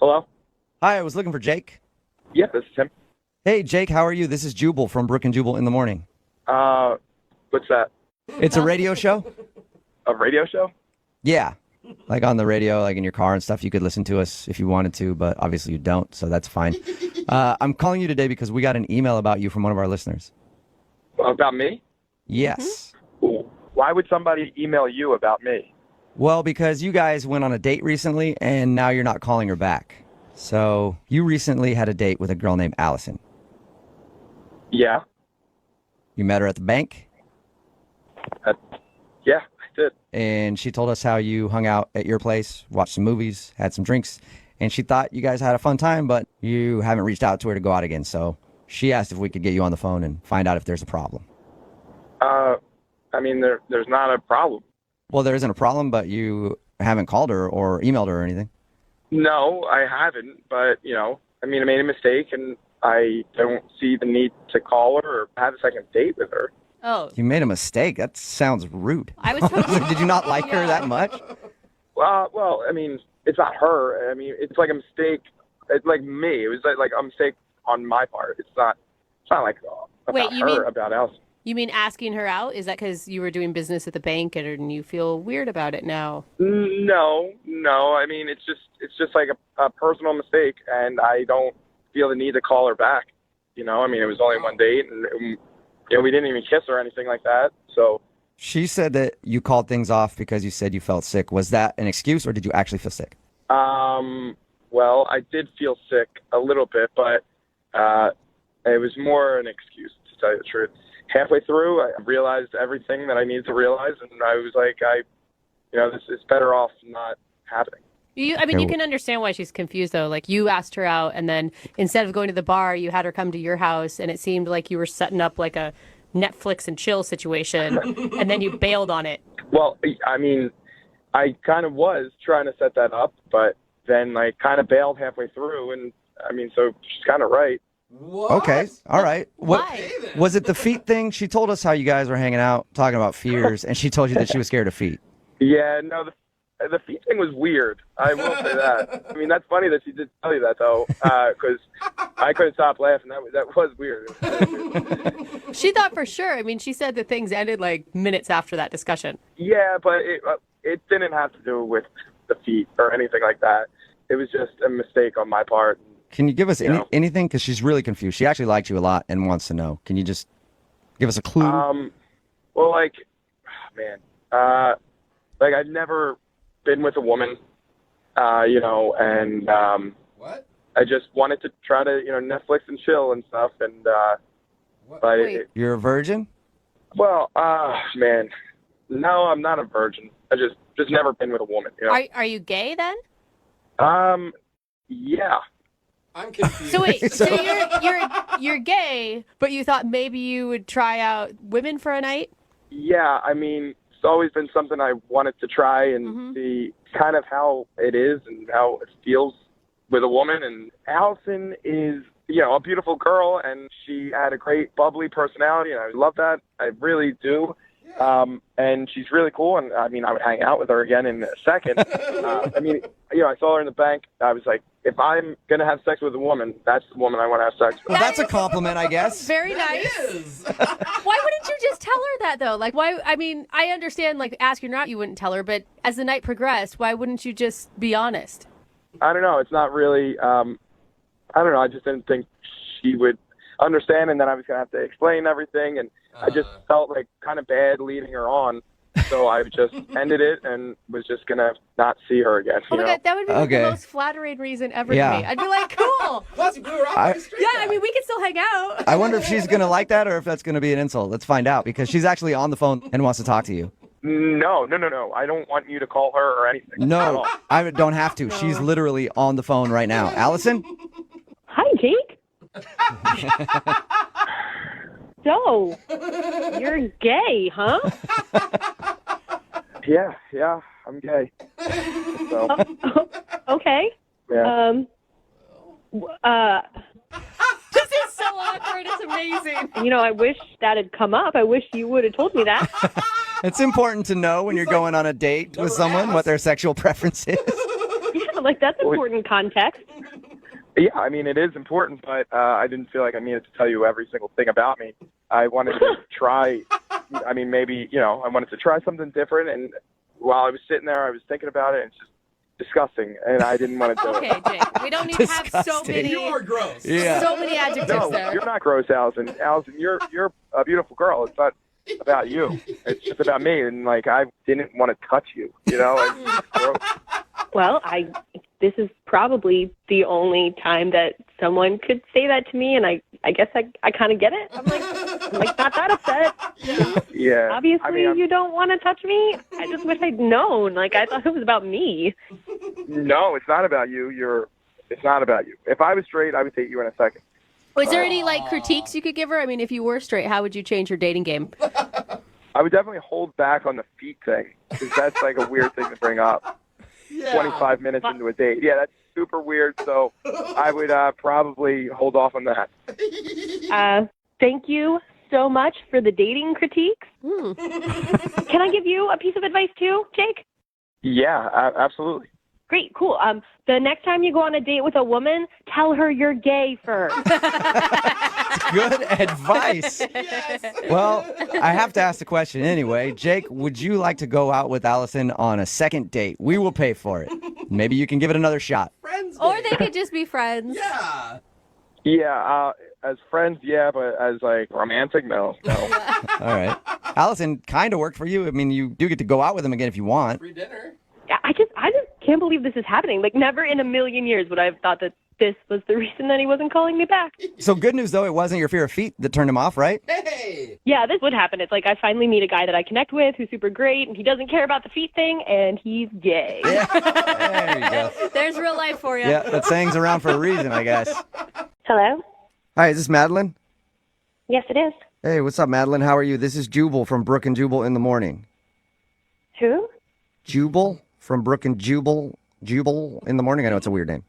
Hello? Hi, I was looking for Jake. Yeah, this is him. Hey, Jake, how are you? This is Jubal from Brooke and Jubal in the morning. What's that? It's a radio show? A radio show? Yeah. Like on the radio, like in your car and stuff. You could listen to us if you wanted to, but obviously you don't, so that's fine. I'm calling you today because we got an email about you from one of our listeners. About me? Yes. Why would somebody email you about me? Well, because you guys went on a date recently, and now you're not calling her back. So you recently had a date with a girl named Allison. Yeah. You met her at the bank? Yeah, I did. And she told us how you hung out at your place, watched some movies, had some drinks, and she thought you guys had a fun time, but you haven't reached out to her to go out again. So she asked if we could get you on the phone and find out if there's a problem. I mean, there's not a problem. Well, there isn't a problem, but you haven't called her or emailed her or anything. No, I haven't, but, I made a mistake, and I don't see the need to call her or have a second date with her. Oh. You made a mistake? That sounds rude. I was totally... Did you not like her that much? Well, it's not her. It's like a mistake. It's like me. It was like a mistake on my part. It's not like about about Elsie. You mean asking her out? Is that because you were doing business at the bank and you feel weird about it now? No. It's just like a personal mistake, and I don't feel the need to call her back. It was only one date, and we didn't even kiss or anything like that. So she said that you called things off because you said you felt sick. Was that an excuse, or did you actually feel sick? Well, I did feel sick a little bit, but it was more an excuse, to tell you the truth. Halfway through, I realized everything that I needed to realize, and I was like, this is better off not happening. You can understand why she's confused, though. Like, you asked her out, and then instead of going to the bar, you had her come to your house, and it seemed like you were setting up like a Netflix and chill situation, and then you bailed on it. Well, I kind of was trying to set that up, but then I kind of bailed halfway through, and so she's kind of right. What? Okay, all right. Why? Was it the feet thing? She told us how you guys were hanging out, talking about fears, and she told you that she was scared of feet. Yeah, no, the feet thing was weird. I will say that. That's funny that she did tell you that, though, because I couldn't stop laughing. That was weird. She thought for sure. She said that things ended like minutes after that discussion. Yeah, but it didn't have to do with the feet or anything like that. It was just a mistake on my part. Can you give us anything? Because she's really confused. She actually liked you a lot and wants to know. Can you just give us a clue? Well, I've never been with a woman, and what? I just wanted to try to, Netflix and chill and stuff, and but You're a virgin? Well, man, no, I'm not a virgin. I just never been with a woman. Are you gay then? Yeah. I'm confused. So wait, so you're gay, but you thought maybe you would try out women for a night? Yeah, it's always been something I wanted to try and see kind of how it is and how it feels with a woman. And Allison is, a beautiful girl, and she had a great bubbly personality, and I love that. I really do. And she's really cool, and I would hang out with her again in a second. I saw her in the bank. I was like, if I'm going to have sex with a woman, that's the woman I want to have sex with. Well, that's a compliment, I guess. Very nice. Why wouldn't you just tell her that, though? Like, why? I understand, like, asking her out, you wouldn't tell her, but as the night progressed, why wouldn't you just be honest? I don't know. It's not really, I don't know. I just didn't think she would understand, and then I was going to have to explain everything, and I just felt like kind of bad leading her on. So I just ended it and was just going to not see her again. Oh my God, that would be like the most flattering reason ever to me. I'd be like, cool. Plus, you blew her off the street. Yeah, we can still hang out. I wonder if she's going to like that or if that's going to be an insult. Let's find out, because she's actually on the phone and wants to talk to you. No. I don't want you to call her or anything. No, I don't have to. She's literally on the phone right now. Allison? Hi, Jake. So, you're gay, huh? Yeah, I'm gay. So, okay. Yeah. This is so awkward. It's amazing. I wish that had come up. I wish you would have told me that. It's important to know when you're going on a date with someone what their sexual preference is. Yeah, like that's important context. Yeah, I mean, it is important, but I didn't feel like I needed to tell you every single thing about me. I wanted to try, I mean, maybe, I wanted to try something different, and while I was sitting there, I was thinking about it, and it's just disgusting, and I didn't want to do it. Okay, Jake, we don't need to have so many. You are gross. Yeah. So many adjectives No, there. you're not gross, Allison. Allison, you're a beautiful girl. It's not about you. It's just about me, and, like, I didn't want to touch you, It's gross. Well, this is probably the only time that someone could say that to me, and I guess I kind of get it. I'm like not that upset. Yeah. Obviously, I mean, you don't want to touch me. I just wish I'd known. Like, I thought it was about me. No, it's not about you. It's not about you. If I was straight, I would date you in a second. Was there any critiques you could give her? I mean, if you were straight, how would you change your dating game? I would definitely hold back on the feet thing, because that's like a weird thing to bring up. 25 minutes into a date. Yeah, that's super weird, so I would probably hold off on that. Thank you so much for the dating critiques. Can I give you a piece of advice too, Jake? Yeah, absolutely. Great, cool. The next time you go on a date with a woman, tell her you're gay first. Good advice. Yes. Well, I have to ask the question anyway. Jake, would you like to go out with Allison on a second date? We will pay for it. Maybe you can give it another shot. Friends Or day. they could just be friends. Yeah. Yeah, as friends, yeah, but as like romantic, no. All right. Allison kind of worked for you. I mean, you do get to go out with him again if you want. Free dinner. I just can't believe this is happening. Like, never in a million years would I have thought that this was the reason that he wasn't calling me back. So good news, though, it wasn't your fear of feet that turned him off, right? Hey. Yeah, this would happen. It's like I finally meet a guy that I connect with who's super great, and he doesn't care about the feet thing, and he's gay. Yeah. There you go. There's real life for you. Yeah, that saying's around for a reason, I guess. Hello? Hi, is this Madeline? Yes, it is. Hey, what's up, Madeline? How are you? This is Jubal from Brooke and Jubal in the morning. Who? Jubal from Brooke and Jubal. Jubal in the morning? I know it's a weird name.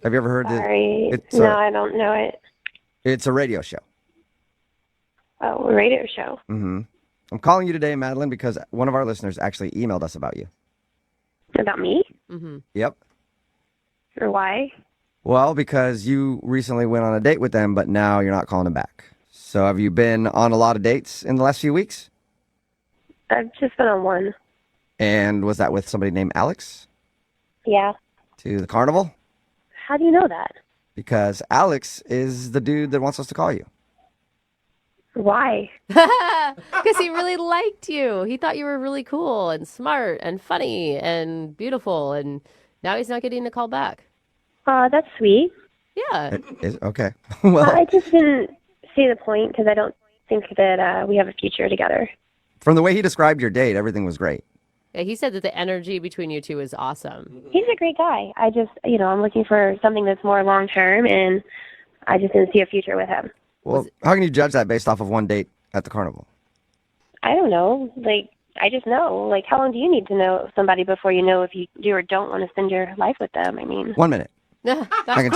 Have you ever heard Sorry. it? No, I don't know it. It's a radio show. Oh, a radio show. Mm-hmm. I'm calling you today, Madeline, because one of our listeners actually emailed us about you. About me? Mm-hmm. Yep. Or why? Well, because you recently went on a date with them, but now you're not calling them back. So have you been on a lot of dates in the last few weeks? I've just been on one. And was that with somebody named Alex? Yeah. To the carnival? How do you know that? Because Alex is the dude that wants us to call you. Why? Because he really liked you. He thought you were really cool and smart and funny and beautiful, and now he's not getting a call back. That's sweet. Yeah. Okay. Well, I just didn't see the point because I don't think that we have a future together. from the way he described your date, everything was great. Yeah, he said that the energy between you two is awesome. He's a great guy. I just, I'm looking for something that's more long-term, and I just didn't see a future with him. Well, how can you judge that based off of one date at the carnival? I don't know. Like, I just know. Like, how long do you need to know somebody before you know if you do or don't want to spend your life with them? I mean, 1 minute. That's I can quick.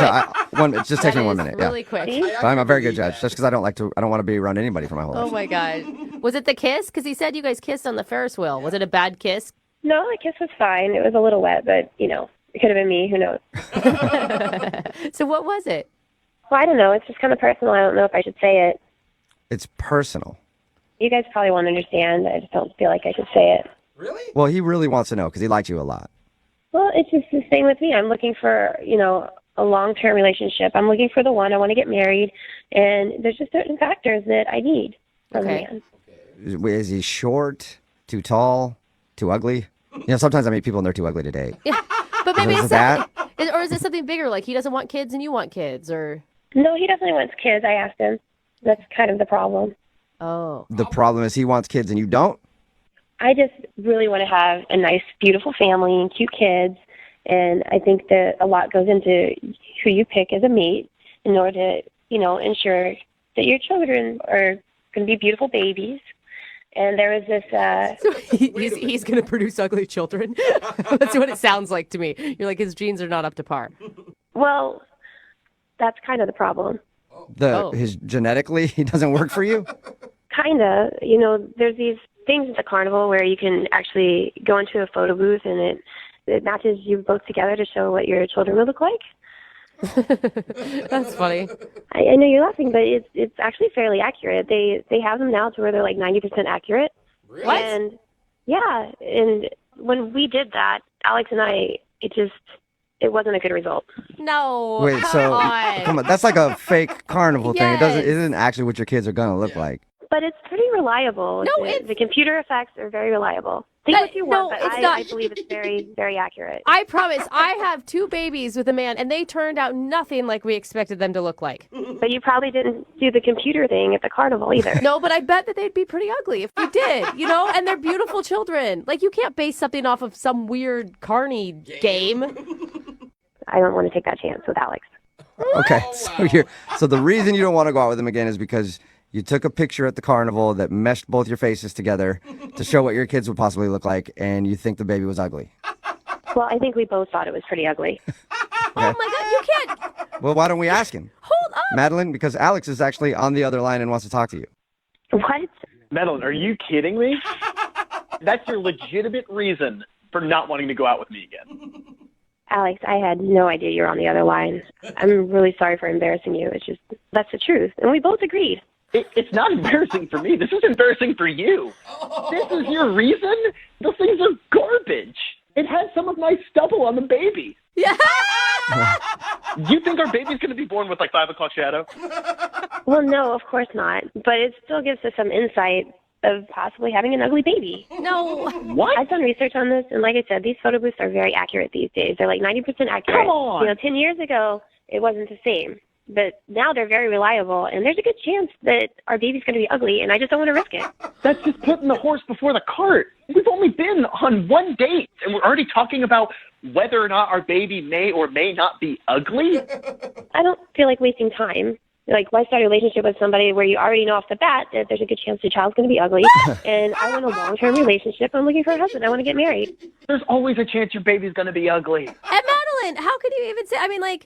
tell. It just takes That me 1 is minute. really Yeah. quick. See? But I'm a very good judge, just because I don't want to be around anybody for my whole life. Oh my God. Was it the kiss? Because he said you guys kissed on the Ferris wheel. Was it a bad kiss? no, the kiss was fine. It was a little wet, but, it could have been me. Who knows? So what was it? Well, I don't know. It's just kind of personal. I don't know if I should say it. It's personal. You guys probably won't understand. I just don't feel like I should say it. Really? Well, he really wants to know because he liked you a lot. Well, it's just the same with me. I'm looking for, a long-term relationship. I'm looking for the one. I want to get married. And there's just certain factors that I need from Okay. a man. Is he short, too tall, too ugly? Sometimes I meet people and they're too ugly to date. Yeah. But maybe Is it's that? or is it something bigger? Like he doesn't want kids and you want kids, or No, he definitely wants kids. I asked him. That's kind of the problem. oh, The problem is he wants kids and you don't? I just really want to have a nice, beautiful family and cute kids. And I think that a lot goes into who you pick as a mate in order to, ensure that your children are going to be beautiful babies. And there was this, he's going to produce ugly children. That's what it sounds like to me. You're like his genes are not up to par. well, that's kind of the problem. His genetically, he doesn't work for you? Kind of. There's these things at the carnival where you can actually go into a photo booth and it matches you both together to show what your children would look like. That's funny. I know you're laughing, but it's actually fairly accurate. They have them now to where they're like 90% accurate. Really? What? And yeah, and when we did that, Alex and I, it wasn't a good result. No. Wait, come on, that's like a fake carnival thing. It isn't actually what your kids are gonna look like. But it's pretty reliable. No, the computer effects are very reliable. Think what you want, but I believe it's very, very accurate. I promise. I have 2 babies with a man, and they turned out nothing like we expected them to look like. But you probably didn't do the computer thing at the carnival either. No, but I bet that they'd be pretty ugly if you did, and they're beautiful children. Like, you can't base something off of some weird carny game. I don't want to take that chance with Alex. Okay, so the reason you don't want to go out with him again is because you took a picture at the carnival that meshed both your faces together to show what your kids would possibly look like, and you think the baby was ugly. Well, I think we both thought it was pretty ugly. Oh, my God, you can't. Well, why don't we ask him? Hold up. Madeline, because Alex is actually on the other line and wants to talk to you. What? Madeline, are you kidding me? That's your legitimate reason for not wanting to go out with me again. Alex, I had no idea you were on the other line. I'm really sorry for embarrassing you. It's just, that's the truth. And we both agreed. It's not embarrassing for me. This is embarrassing for you. This is your reason? Those things are garbage. It has some of my stubble on the baby. Yeah. You think our baby's going to be born with like 5 o'clock shadow? Well, no, of course not. But it still gives us some insight of possibly having an ugly baby. No. What? I've done research on this, and like I said, these photo booths are very accurate these days. They're like 90% accurate. Come on. 10 years ago, it wasn't the same. But now they're very reliable, and there's a good chance that our baby's going to be ugly, and I just don't want to risk it. That's just putting the horse before the cart. We've only been on one date, and we're already talking about whether or not our baby may or may not be ugly. I don't feel like wasting time. Like, why start a relationship with somebody where you already know off the bat that there's a good chance your child's going to be ugly? And I want a long-term relationship. I'm looking for a husband. I want to get married. There's always a chance your baby's going to be ugly. And Madeline, how could you even say,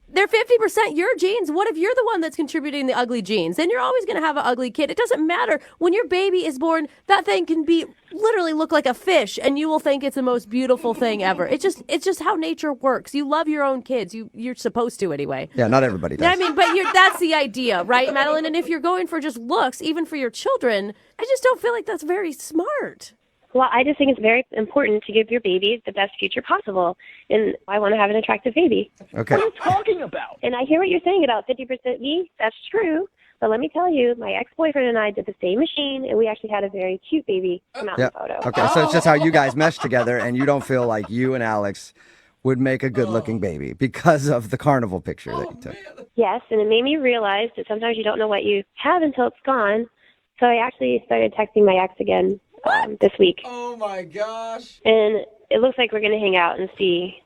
they're 50% your genes. What if you're the one that's contributing the ugly genes? Then you're always going to have an ugly kid. It doesn't matter. When your baby is born, that thing can literally look like a fish, and you will think it's the most beautiful thing ever. It's just how nature works. You love your own kids. You're supposed to anyway. Yeah, not everybody does. But that's the idea, right, Madeline? And if you're going for just looks, even for your children, I just don't feel like that's very smart. Well, I just think it's very important to give your baby the best future possible. And I want to have an attractive baby. Okay. What are you talking about? And I hear what you're saying about 50% me. That's true. But let me tell you, my ex-boyfriend and I did the same machine, and we actually had a very cute baby come out in the photo. Okay, so it's just how you guys mesh together, and you don't feel like you and Alex would make a good-looking baby because of the carnival picture that you took. Yes, and it made me realize that sometimes you don't know what you have until it's gone. So I actually started texting my ex again this week. Oh, my gosh. And it looks like we're going to hang out and see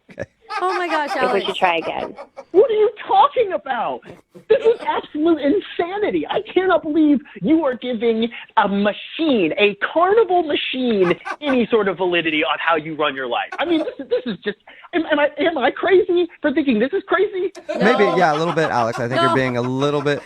Oh, my gosh, if we Alex. should try again. What are you talking about? This is absolute insanity. I cannot believe you are giving a machine, a carnival machine, any sort of validity on how you run your life. I mean, this is just, am I crazy for thinking this is crazy? Maybe, yeah, a little bit, Alex. I think you're being a little bit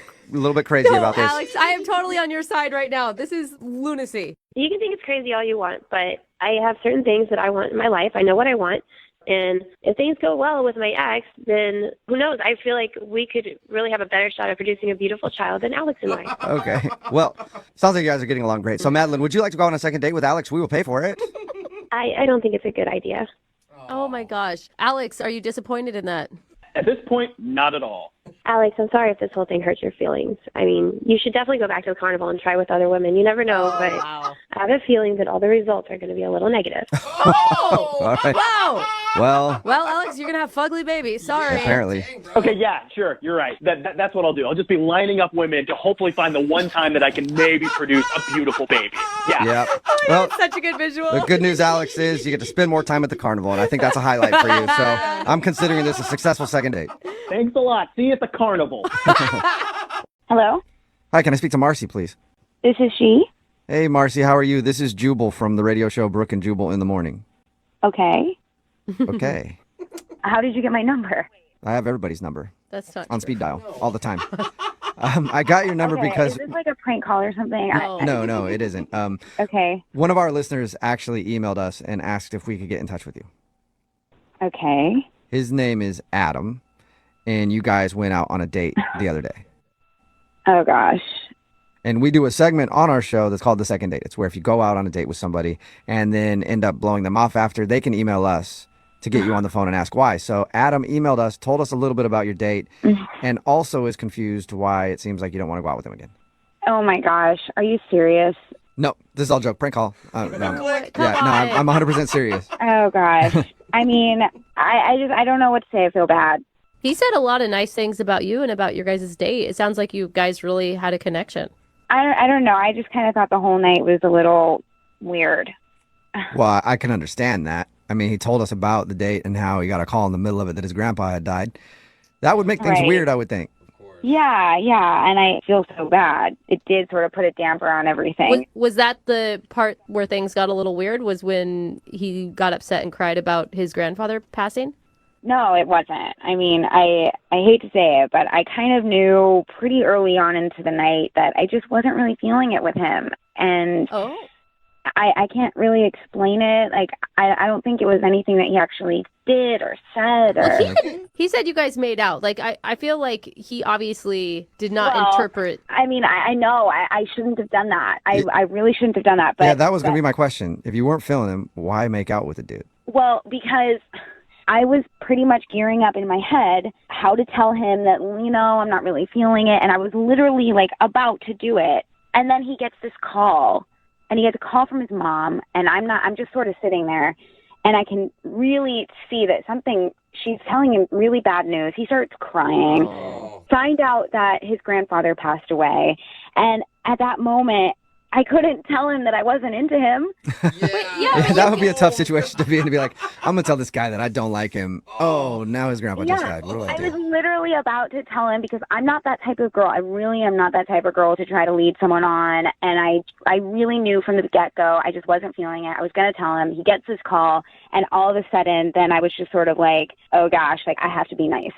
crazy about this. Alex, I am totally on your side right now. This is lunacy. You can think it's crazy all you want, but I have certain things that I want in my life. I know what I want. And if things go well with my ex, then who knows? I feel like we could really have a better shot at producing a beautiful child than Alex and I. Okay. Well, sounds like you guys are getting along great. So, Madeline, would you like to go on a second date with Alex? We will pay for it. I don't think it's a good idea. Oh, my gosh. Alex, are you disappointed in that? At this point, not at all. Alex, I'm sorry if this whole thing hurts your feelings. I mean, you should definitely go back to the carnival and try with other women. You never know, but wow. I have a feeling that all the results are going to be a little negative. Oh! All right. Wow! Well, Alex, you're going to have fugly babies. Sorry. apparently. Okay, yeah, sure, you're right. That's what I'll do. I'll just be lining up women to hopefully find the one time that I can maybe produce a beautiful baby. Yeah. Yeah. Well, That's such a good visual. the good news, Alex, is you get to spend more time at the carnival, and I think that's a highlight for you. So I'm considering this a successful second date. Thanks a lot. See you at the carnival. Hello? Hi, can I speak to Marcy, please? This is she? Hey, Marcy, how are you? This is Jubal from the radio show Brooke and Jubal in the Morning. Okay. Okay. How did you get my number? I have everybody's number That's not on true. speed dial all the time. I got your number because... Is this like a prank call or something? No, it isn't. Okay. One of our listeners actually emailed us and asked if we could get in touch with you. Okay. His name is Adam, and you guys went out on a date the other day. Oh, gosh. And we do a segment on our show that's called The Second Date. It's where if you go out on a date with somebody and then end up blowing them off after, they can email us to get you on the phone and ask why. So Adam emailed us, told us a little bit about your date, and also is confused why it seems like you don't want to go out with him again. Oh, my gosh. Are you serious? No, this is all joke. Prank call. No. Click. Yeah, no, I'm 100% serious. Oh, gosh. I mean, I don't know what to say. I feel bad. He said a lot of nice things about you and about your guys' date. It sounds like you guys really had a connection. I don't know. I just kind of thought the whole night was a little weird. Well, I can understand that. I mean, he told us about the date and how he got a call in the middle of it that his grandpa had died. That would make things Right. weird, I would think. Yeah, and I feel so bad. It did sort of put a damper on everything. Was that the part where things got a little weird? Was when he got upset and cried about his grandfather passing? No, it wasn't. I mean, I hate to say it, but I kind of knew pretty early on into the night that I just wasn't really feeling it with him. And I can't really explain it. Like, I don't think it was anything that he actually did or said. Or... He said you guys made out. Like, I feel like he obviously did not interpret. I mean, I know I shouldn't have done that. I really shouldn't have done that. But yeah, that was going to be my question. If you weren't feeling him, why make out with a dude? Well, because I was pretty much gearing up in my head how to tell him that, I'm not really feeling it. And I was literally like about to do it. And then he gets this call. And he gets a call from his mom, and I'm just sort of sitting there, and I can really see that she's telling him really bad news. He starts crying, find out that his grandfather passed away, and at that moment, I couldn't tell him that I wasn't into him. Yeah, that would be a tough situation to be in, to be like, I'm going to tell this guy that I don't like him. Oh, now his grandpa just died. What do I do? I was literally about to tell him because I'm not that type of girl. I really am not that type of girl to try to lead someone on. And I really knew from the get-go I just wasn't feeling it. I was going to tell him. He gets this call, and all of a sudden, then I was just sort of like, oh, gosh, like I have to be nice.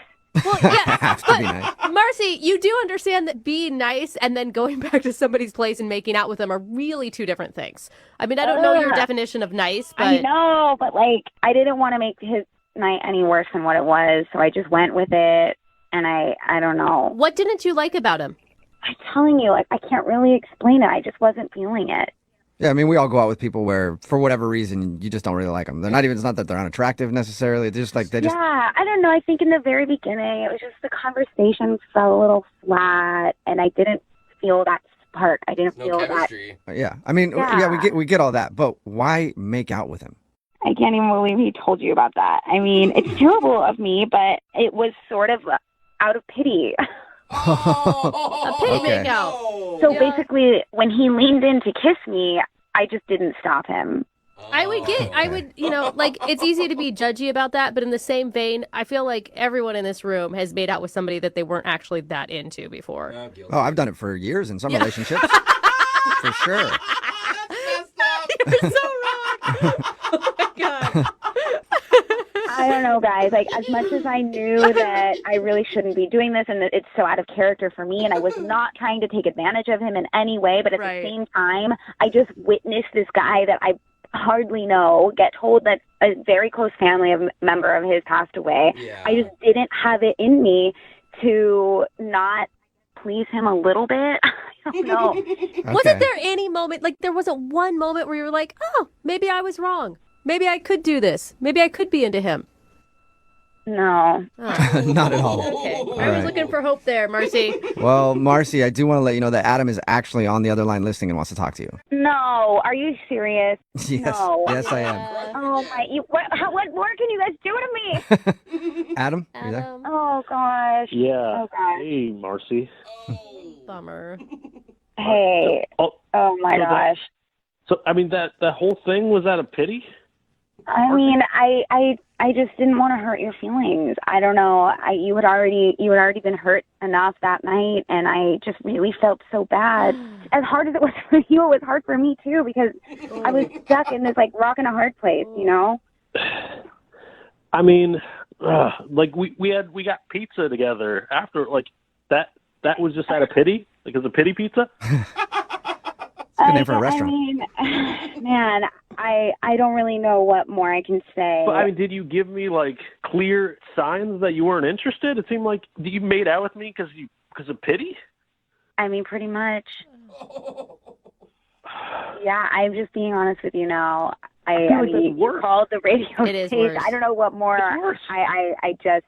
Well, yeah, but nice. Marcy, you do understand that being nice and then going back to somebody's place and making out with them are really two different things. I mean, I don't know your definition of nice, but... I know, but like, I didn't want to make his night any worse than what it was, so I just went with it, and I don't know. What didn't you like about him? I'm telling you, like, I can't really explain it. I just wasn't feeling it. Yeah, I mean, we all go out with people where, for whatever reason, you just don't really like them. They're not even, it's not that they're unattractive necessarily. They're just like, Yeah, I don't know. I think in the very beginning, it was just the conversation felt a little flat, and I didn't feel that spark. I didn't feel chemistry. that. Yeah, I mean, we get all that, but why make out with him? I can't even believe he told you about that. I mean, it's terrible of me, but it was sort of out of pity. A pity make out. So basically, when he leaned in to kiss me, I just didn't stop him. I would, like, it's easy to be judgy about that, but in the same vein, I feel like everyone in this room has made out with somebody that they weren't actually that into before. Oh, I've done it for years in some relationships. For sure. You're so wrong. Oh my God. I don't know, guys. Like, as much as I knew that I really shouldn't be doing this and that it's so out of character for me, and I was not trying to take advantage of him in any way, but at the same time, I just witnessed this guy that I hardly know get told that a very close family member of his passed away. Yeah. I just didn't have it in me to not please him a little bit. I don't know. Okay. Wasn't there any moment, like there wasn't one moment where you were like, oh, maybe I was wrong. Maybe I could do this. Maybe I could be into him. No. Oh. Not at all. Okay. I was looking for hope there, Marcy. Well, Marcy, I do want to let you know that Adam is actually on the other line listening and wants to talk to you. No. Are you serious? Yes. No. Yes, I am. Oh, my. What more can you guys do to me? Adam, are you there? Oh, gosh. Yeah. Oh, gosh. Hey, Marcy. Bummer. Hey. Oh my gosh. So, I mean, that whole thing, was that a pity? I mean, I just didn't want to hurt your feelings. I don't know. You had already been hurt enough that night, and I just really felt so bad. As hard as it was for you, it was hard for me too, because I was stuck in this like rock and a hard place, you know. I mean, like we got pizza together after, like that was just out of pity, like it was a pity pizza. Good name for a restaurant. I mean, man, I don't really know what more I can say. But, I mean, did you give me, like, clear signs that you weren't interested? It seemed like you made out with me because of pity? I mean, pretty much. Yeah, I'm just being honest with you now. I feel like mean, that's worse. you called the radio It is station. worse. I don't know what more. It's worse. I just.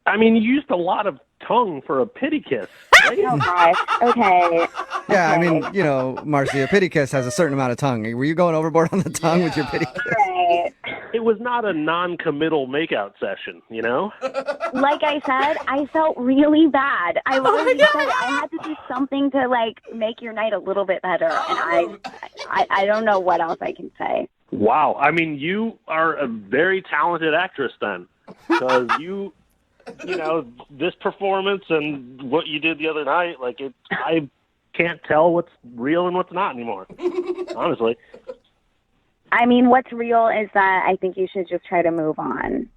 I mean, you used a lot of tongue for a pity kiss. Right? Oh gosh. Okay. Yeah, I mean, Okay. Marcy, a pity kiss has a certain amount of tongue. Were you going overboard on the tongue with your pity kiss? Right. It was not a non-committal makeout session, you know? Like I said, I felt really bad. I already said I had to do something to like make your night a little bit better, and I don't know what else I can say. Wow. I mean, you are a very talented actress then, because you know, this performance and what you did the other night, like I can't tell what's real and what's not anymore, honestly. I mean, what's real is that I think you should just try to move on.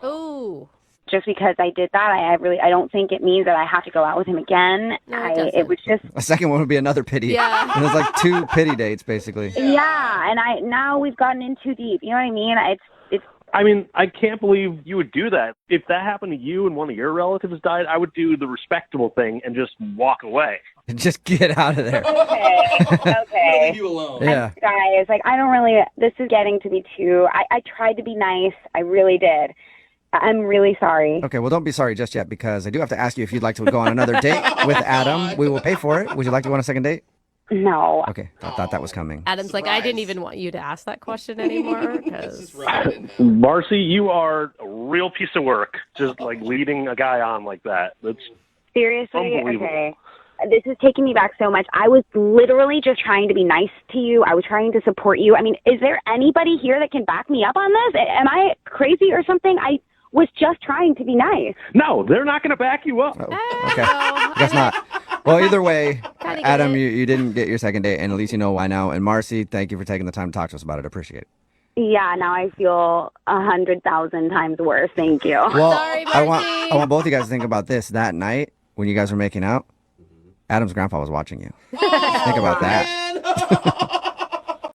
Ooh. Just because I did that, I don't think it means that I have to go out with him again. No, it doesn't. It was just A second one would be another pity. Yeah. And it's like 2 pity dates, basically. yeah, and now we've gotten in too deep. You know what I mean? It's I mean, I can't believe you would do that. If that happened to you and one of your relatives died, I would do the respectable thing and just walk away. Just get out of there. okay. Leave you alone. Yeah. Guys, like I don't really. This is getting to be too. I tried to be nice. I really did. I'm really sorry. Okay, well, don't be sorry just yet, because I do have to ask you if you'd like to go on another date with Adam. We will pay for it. Would you like to go on a second date? No. Okay, I thought that was coming. Adam's like, I didn't even want you to ask that question anymore. Just 'Cause rub it in now. Marcy, you are a real piece of work, just like leading a guy on like that. That's Seriously? Unbelievable. Okay. This is taking me back so much. I was literally just trying to be nice to you. I was trying to support you. I mean, is there anybody here that can back me up on this? Am I crazy or something? I was just trying to be nice. no, they're not going to back you up. Okay, guess not. Well, either way, Kinda get Adam, it. you didn't get your second date, and at least you know why now. And Marcy, thank you for taking the time to talk to us about it. Appreciate it. Yeah, now I feel 100,000 times worse. Thank you. Well, Sorry, I want Marcy. both you guys to think about this. That night when you guys were making out, Adam's grandpa was watching you. Think about that. Man.